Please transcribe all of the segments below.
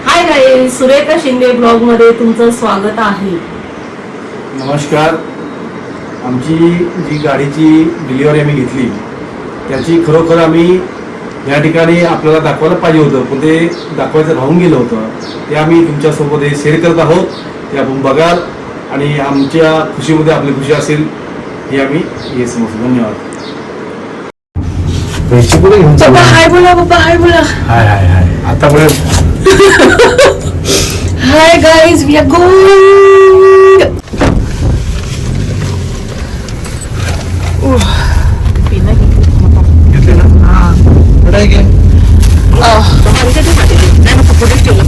Hi guys, Surekha Shinde blog मध्ये तुमचं स्वागत आहे. नमस्कार. आमची जी गाडीची डिलिव्हरी आम्ही घेतली त्याची खरोखर आम्ही या ठिकाणी आपल्याला दाखवायला पाहिजे होतं, पण ते दाखवायचं राहून गेलं होतं. ते आम्ही तुमच्यासोबत हे शेअर करत आहोत. ते आपण बघाल आणि आमच्या खुशीमध्ये आपली खुशी असेल हे आम्ही हे समजतो. धन्यवाद. हाय बोला बाबा, हाय बोला. हाय हाय हाय. आतापर्यंत hi guys, we are going.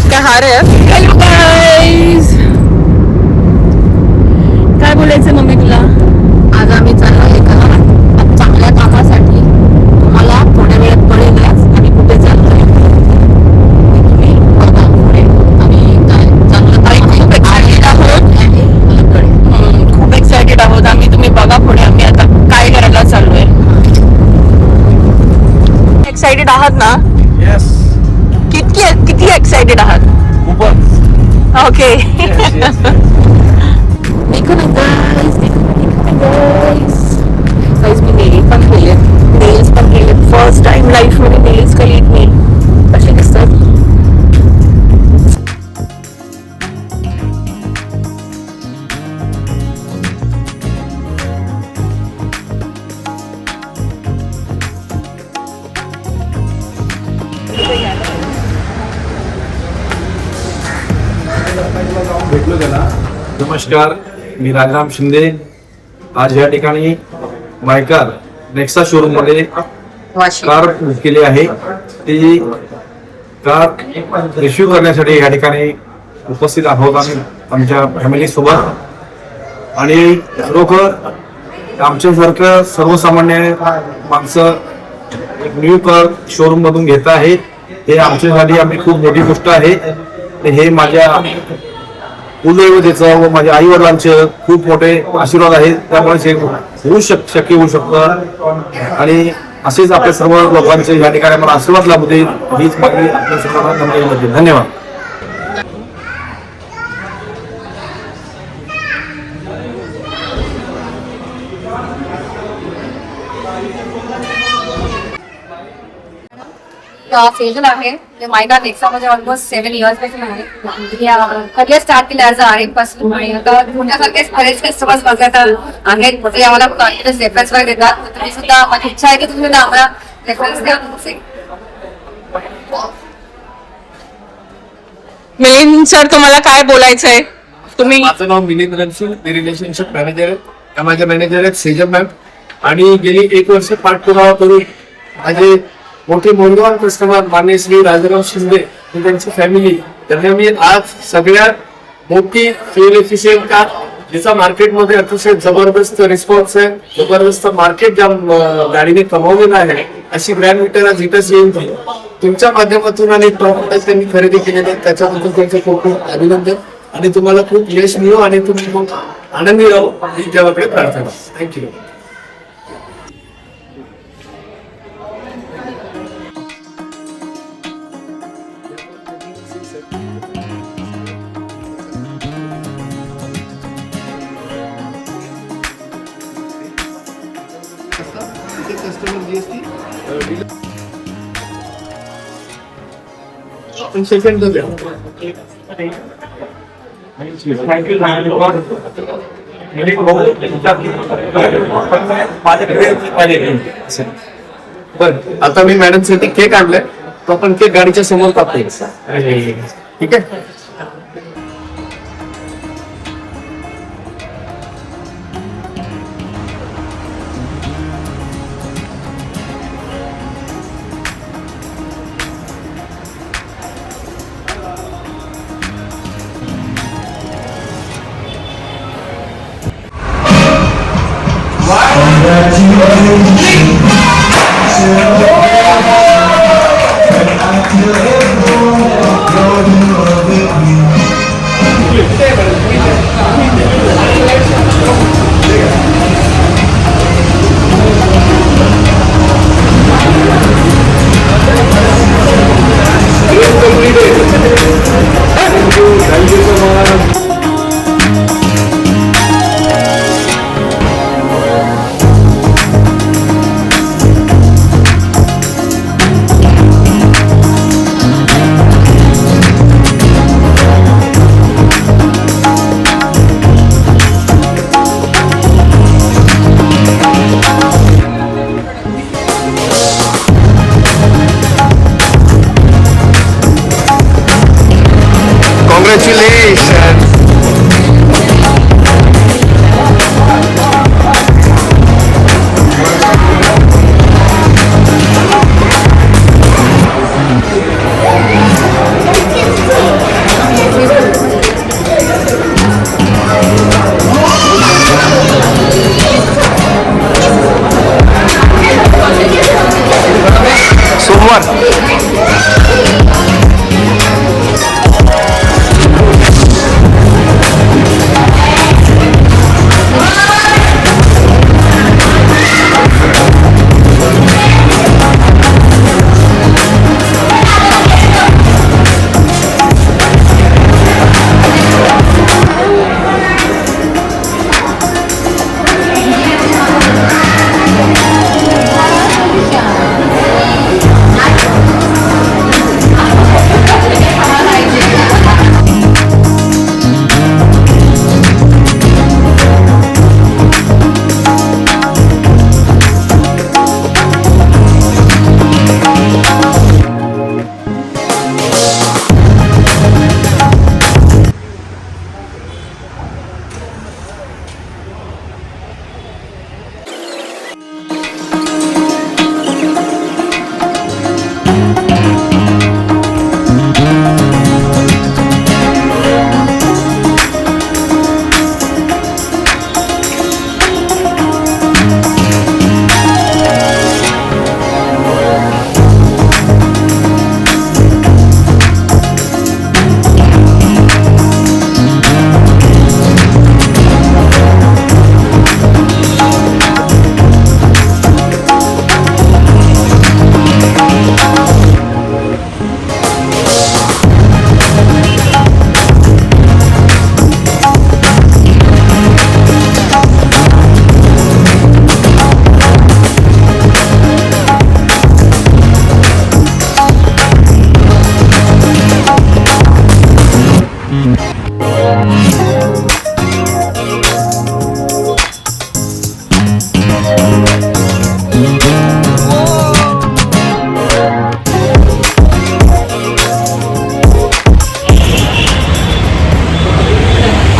काय हार आहे. हॅलो गाईज, काय बोलायचं मम्मी तुला? आज आम्ही चाललो एका चांगल्या कामासाठी. तुम्हाला थोड्या वेळात कळेलच आम्ही कुठे चाललोय. तुम्ही बघा पुढे आम्ही काय चांगलं काय खूप एक्सायटेड आहोत आणि मला कळेल. खूप एक्सायटेड आहोत आम्ही. तुम्ही बघा पुढे आम्ही आता काय करायला चाललोय. एक्सायटेड आहात ना? येस, किती एक्सायटेड आहात? खूपच. ओके. देखो ना गाईज, गाईज मी नेल पण केले. नेल्स पण केले. फर्स्ट टाइम लाईफ मध्ये नेल्स केलीत मी. कसे दिसतात? भेटलो त्याला. नमस्कार, मी राजाराम शिंदे. आज या ठिकाणी मायकार नेक्सा शोरूम मध्ये कार बुक केली आहे. ती कार रिसिव्ह करण्यासाठी या ठिकाणी उपस्थित आहोत आम्ही आमच्या फॅमिली सोबत. आणि खरोखर आमच्यासारखं सर्वसामान्य माणसं एक न्यू कार शोरूम मधून घेत आहेत. हे आमच्यासाठी आम्ही खूप मोठी गोष्ट आहे. हे माझ्या कुलदैवतेचं व माझ्या आई वडिलांचे खूप मोठे आशीर्वाद आहेत. त्यामुळे हे शक्य होऊ शकतं. आणि असेच आपल्या सर्व लोकांचे या ठिकाणी मला आशीर्वाद लाभू दे हीच माझी आपल्या सर्वांना धन्यवाद. सेजल आहे. मायका नेक्सामध्ये ऑलमोस्ट 7 इयर्स पासून आहे. करिअर स्टार्ट केलं ॲज अ आर पासून. आणि आता तुमच्यासारखेच बरेच कस्टमर्स बघत आहेत. ते आम्हाला कॉन्फिडन्स रेफरन्स वगैरे देतात. तुम्ही सुद्धा माझी इच्छा आहे की तुम्ही सुद्धा आम्हाला रेफरन्स द्या. मिलिंद सर, तुम्हाला काय बोलायचंय? तुम्ही माझं नाव मिलिंद रणसिंग, मी रिलेशनशिप मॅनेजर आहे. त्या माझ्या मॅनेजर आहेत सेजल मॅम. आणि गेली 1 वर्ष पाठपुरावा करून माझे मोठे मौल्यवान कस्टमर माननीय श्री राजाराम शिंदे आणि त्यांची फॅमिली, त्यांना मी आज सगळ्यात मोठी फ्युएल एफिशियंट कार, जिचा मार्केटमध्ये अतिशय जबरदस्त रिस्पॉन्स आहे, जबरदस्त मार्केट ज्या गाडीने कमावलेला आहे, अशी ब्रँड विटारा जिथंच येईल तुमच्या माध्यमातून आणि प्रॉफिट त्यांनी खरेदी केलेले आहे. त्याच्याबद्दल त्यांचे खूप खूप अभिनंदन. आणि तुम्हाला खूप यश मिळो आणि तुम्ही खूप आनंदी राहू ही देवाकडे प्रार्थना. थँक्यू. सेकंड बरं, आता मी मॅडम साठी केक आणलाय. तो आपण केक गाडीच्या समोर कापतोय. ठीक आहे. धन्यवाद.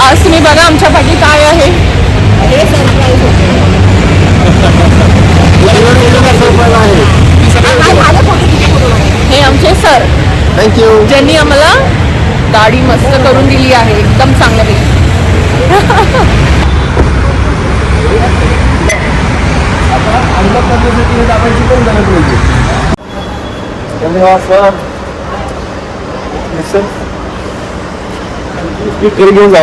आज तुम्ही बघा आमच्या पाठी काय आहे. हे आमचे सर थँक्यू. ज्यांनी आम्हाला गाडी मस्त करून दिली आहे एकदम चांगल्यापैकी. धन्यवाद सर. घरी घेऊन जा.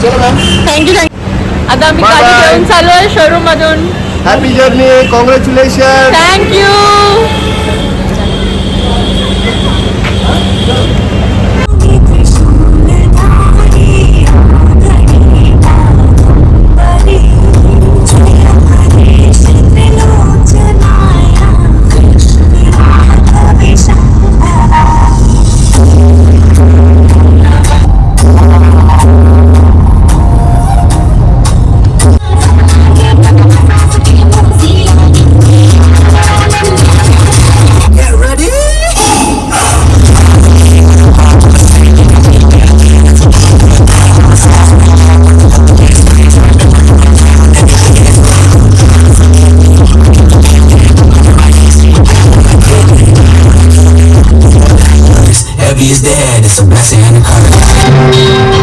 चलो मॅम. Thank you thank you. आता आम्ही Bye गाडी bye. घेऊन चालू आहे शोरूम मधून. Happy journey. Congratulation. Thank you. Heavy is the head, it's a blessing and a curse.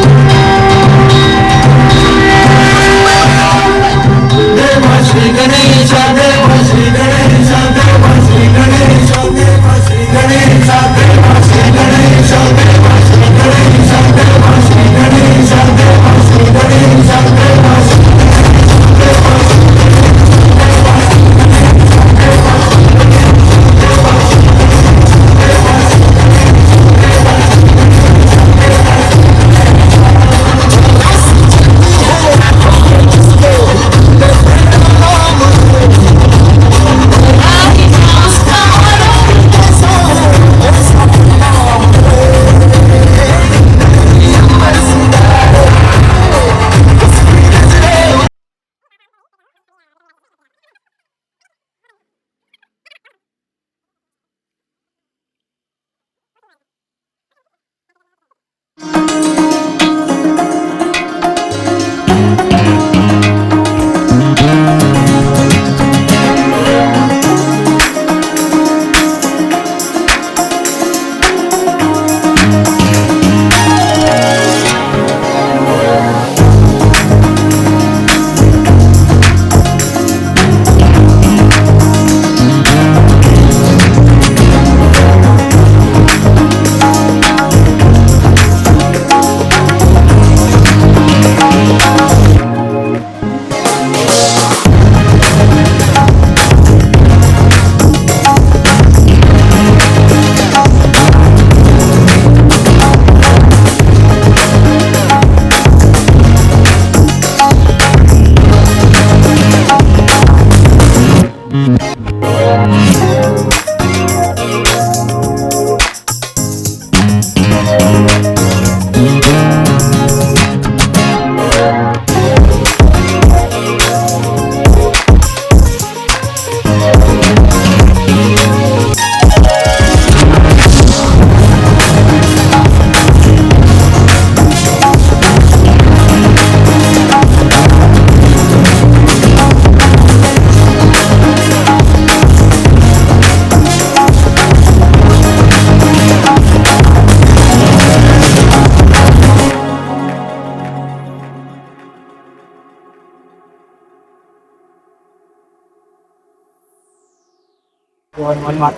सर्वाद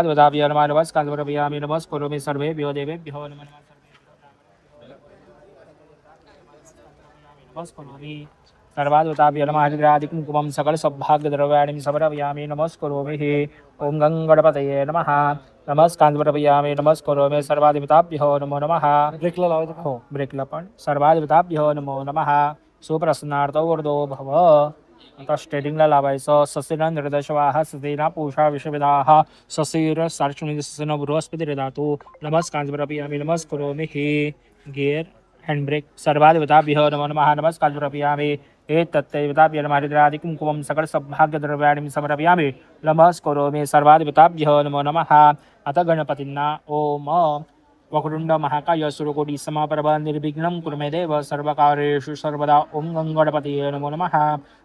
वदाभि नमः कालवरभयामि नमस्करोमि सर्वेभ्यो देवेभ्यो नमः नमस्करोमि सर्वाद वदाभि नमः हरिद्रादिकं कुमं सकल सौभाग्य द्रव्याणि समर्पयामि नमस्करोमि ओम गंगणपतये नमः नमस्कांतवरभयामि नमस्करोमि सर्वादिवताभ्यो नमो नमः ब्रेकला लावायचं हो ब्रेकला पण सर्वादिवताभ्यो नमो नमः सुप्रसन्नार्थो वरदो भव आता स्टेडिंगला लावायचं ससेना निर्दशवाह ससेना पूषा विषविदाः ससेर सार्चुनि ससेना बृहस्पती रेदातु नमस्कांतवरभयामि नमस्करोमि गियर हँडब्रेक सर्वादिवताभ्यो नमो नमः नमस्कांतवरभयामि एतत्तैवताभ्यो नमः हरिद्रादिकं कुमं सकल सौभाग्यद्रव्याणि समर्पयामि नमस्करोमि सर्वादिवताभ्यो नमो नमः अथ गणपतींना ओम वक्रतुंड महाकाय सूर्यकोटि समाप्रभ निर्विघ्नं कुरु मे देव सर्वकार्येषु सर्वदा ओम गणपतये नमो नमः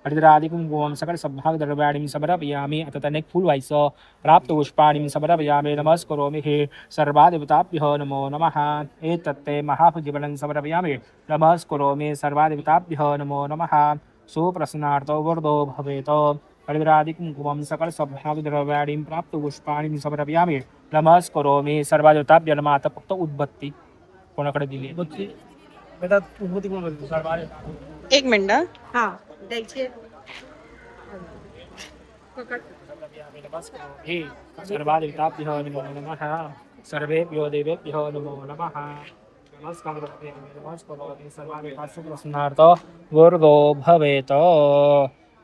हरिद्रादिकं कुमं सकल सौभाग्यद्रव्याणि समर्पयामि अथ अनेक फूल व्हायचं प्राप्त पुष्पाणि समर्पयामि नमस्करोमि सर्वादिवताभ्यो नमो नमः एतत्ते महाफुजिबलं समर्पयामि नमस्करोमि सर्वादिवताभ्यो नमो नमः सुप्रसन्नार्थो वरदो भवेत् हरिद्रादिकं कुमं सकल सौभाग्यद्रव्याणि प्राप्त पुष्पाणि समर्पयामि नमस्करोमि सर्वादिवताभ्यो नमः आता फक्त उद्बत्ती कोणाकडे दिली बेटा उद्बत्ती कोण करतो एक मिनिट हा द्यायची सर्वादिवताभ्यो नमो नमः सर्वेभ्यो देवेभ्यो नमो नमः नमस्कारार्थ वरदो भवेत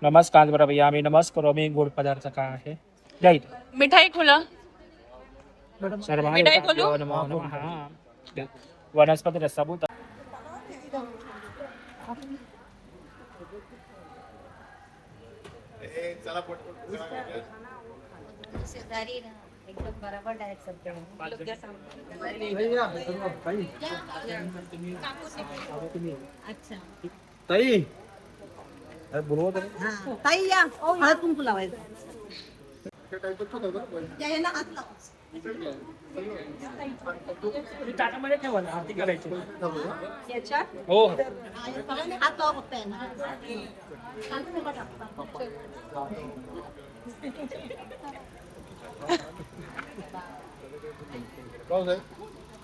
नमस्कारामी नमस्करोमि गोड पदार्थ काय आहे जाईल मिठाई खुला सर्वांभ्यो नमो नमः वनस्पती रसभूत एकदम बरोबर डायरेक्ट करते अच्छा ताई ताई या हळद कुंकू लावायचं ताटामध्ये ठेवा ना आरती करायची याच्यात हो हात लावा फक्त यांना.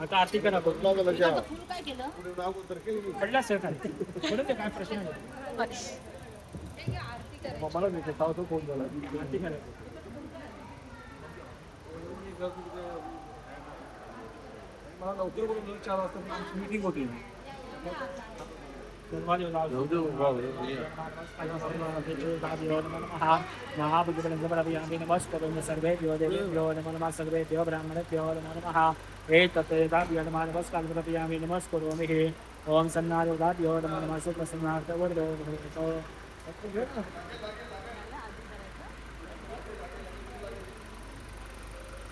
आता आरती करा फुल काय केलं पडला सर काय म्हणून ते काय प्रश्न आहे मला नाही ते सावतो फोन झाला आरती करा मला लवकर बोलून 4 वाजता आमची मीटिंग होती नमस्करोमि सर्वेभ्यो देवेभ्यो नमः सर्वेभ्यो ब्राह्मणेभ्यो नमः एतत्तेभ्यो नमः नमस्कारामि नमस्करोमि ओम सन्नादेवताभ्यो नमः सुप्रसन्नार्थो वरदो भवेत्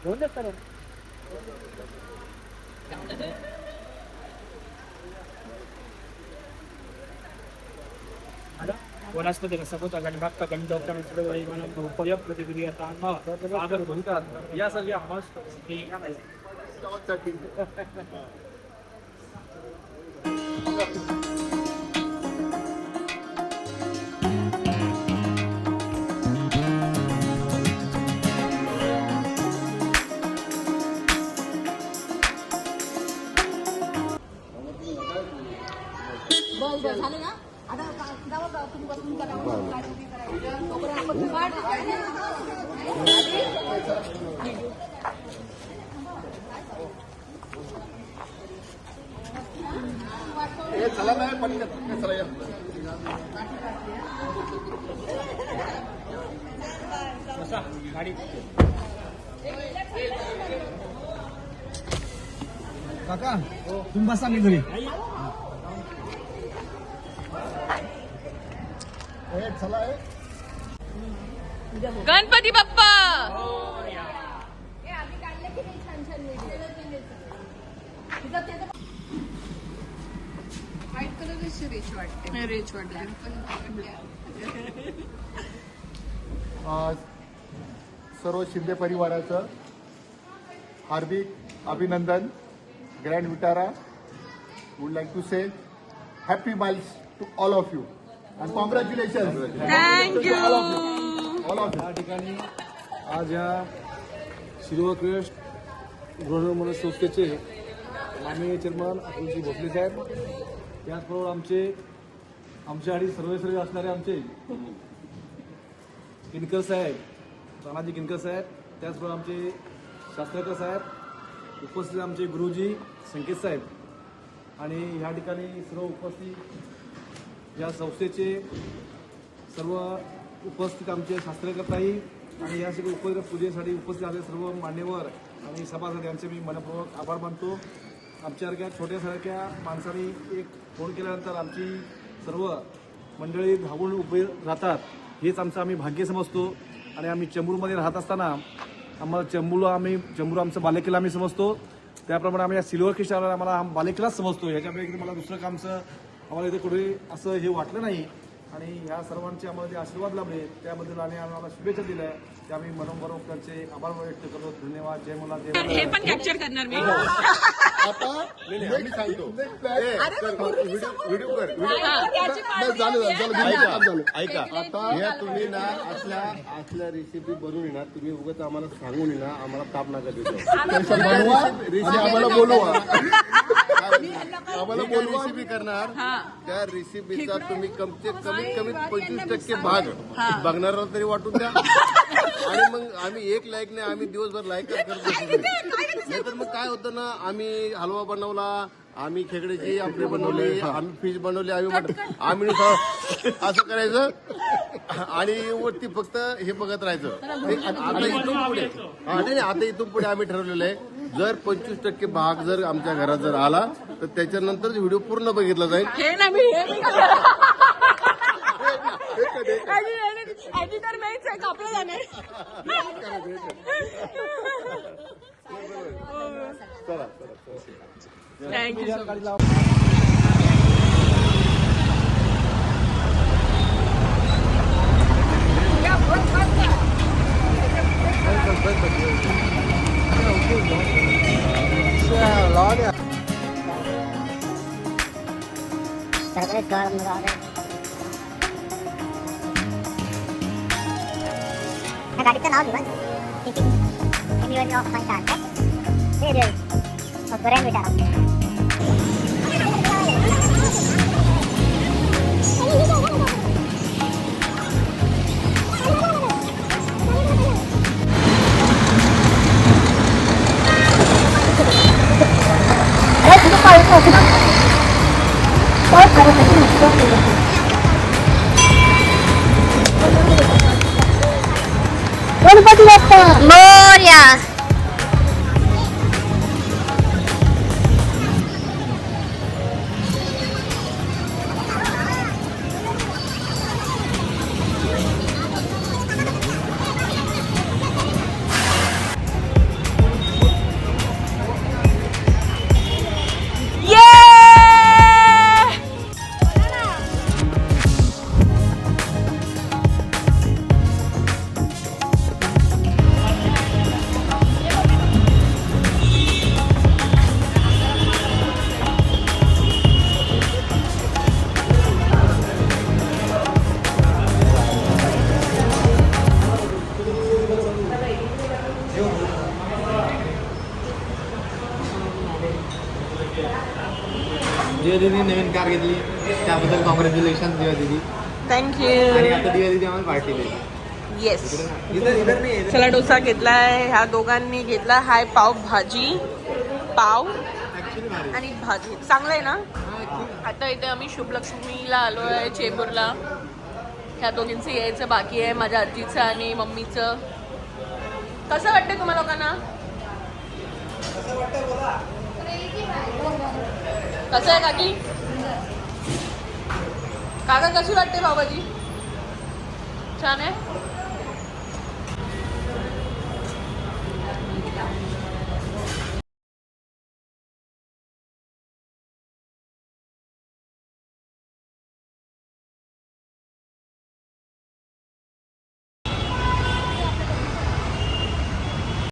बोल करो वनस्पती रसभूत गणभक्त गणडोक्टर उपयोग प्रतिक्रिया आगर भूतात या सगळ्या मस्त बस झालं ना आता जाऊ तुम्ही बसून करा चला नाही पण चला या गाडी काका तुम्ही बसा मी घरी चला Ganpati Bappa white colour rich वाटते रिच वाटते सर्व शिंदे परिवाराचं हार्दिक अभिनंदन. Grand Vitara would like to say happy miles to all of you and congratulation. Thank you. All of you. या ठिकाणी आज या शिरोक्रेस्ट गृहनिर्माण संस्थेचे माननीय चेअरमन अतुलजी भोसले साहेब, त्याचबरोबर आमच्यासाठी सर्वे असणारे आमचे किनकर साहेब, तानाजी किनकर साहेब, त्याचबरोबर आमचे शास्त्रकर साहेब, उपस्थित आमचे गुरुजी संकेत साहेब आणि ह्या ठिकाणी सर्व उपस्थित या संस्थेचे सर्व उपस्थित आमचे शास्त्रकर्ताही आणि या सगळ्या पूजेसाठी उपस्थित असलेले सर्व मान्यवर आणि सभासद यांचे मी मनपूर्वक आभार मानतो. आमच्यासारख्या छोट्यासारख्या माणसांनी एक फोन केल्यानंतर आमची सर्व मंडळी धावून उभे राहतात, हेच आमचं आम्ही भाग्य समजतो. आणि आम्ही चेंबूरमध्ये राहत असताना आम्हाला चेंबूर आमचं बालेकिल्ला आम्ही समजतो. त्याप्रमाणे आम्ही या सिल्वर क्रिस्टाला आम्हाला बालेकिल्लाच समजतो. ह्याच्यापैकी मला दुसरं कामचं आम्हाला इथे कुठे असं हे वाटलं नाही. आणि ह्या सर्वांचे आम्हाला जे आशीर्वाद लाभले त्याबद्दल आणि आम्हाला शुभेच्छा दिल्या त्या आम्ही मनोभावक त्यांचे आभार व्यक्त करतो. धन्यवाद. जय मला जय हे पण कॅप्चर करणार मी. आता मी सांगतो. व्हिडिओ कर. ऐका आता या तुम्ही ना असल्या रेसिपी बनवून ना तुम्ही उगाच आम्हाला सांगून ना आम्हाला ताप नका देतो. आम्हाला बोलवा. आम्हाला रेसिपी करणार त्या रेसिपीचा तुम्ही कमीत कमी 25% भाग बघणारा तरी वाटून द्या. आणि मग आम्ही एक लाईक नाही आम्ही दिवसभर लाईकच करत बसतो. नाहीतर मग काय होतं ना, आम्ही हलवा बनवला, आम्ही खेकड्याची आपले बनवले, आम्ही फिश बनवले, आम्ही असं करायचं आणि वरती फक्त हे बघत राहायचं. आता इथून पुढे आम्ही ठरवलेलं आहे, जर 25% भाग जर आमच्या घरात जर आला तर त्याच्यानंतर व्हिडिओ पूर्ण बघितला जाईल. हे ना मी एडिटर नाहीच आहे, कापलं जाणार. Thank you so much. गाडीचं नाव घेऊन ग्रँड विटारा. गणपती बाप्पा मोरया. दिव्या दिदी नवीन कार घेतली त्याबद्दल कॉंग्रॅच्युलेशन दिव्या दिदी. थँक्यू. आणि आता दिव्या दिदी आम्हाला पार्टी दिली. येस. चला डोसा घेतलाय, ह्या दोघांनी घेतला हाय पाव भाजी, पाव आणि भाजी. चांगलं आहे ना. आता इथे आम्ही शुभलक्ष्मीला आलो आहे चेंबूरला. ह्या दोघींचं यायचं बाकी आहे, माझ्या आजीचं आणि मम्मीचं. कसं वाटतंय तुम्हाला लोकांना? कसं आहे काकी? काका कशी वाटते पावभाजी? छान आहे.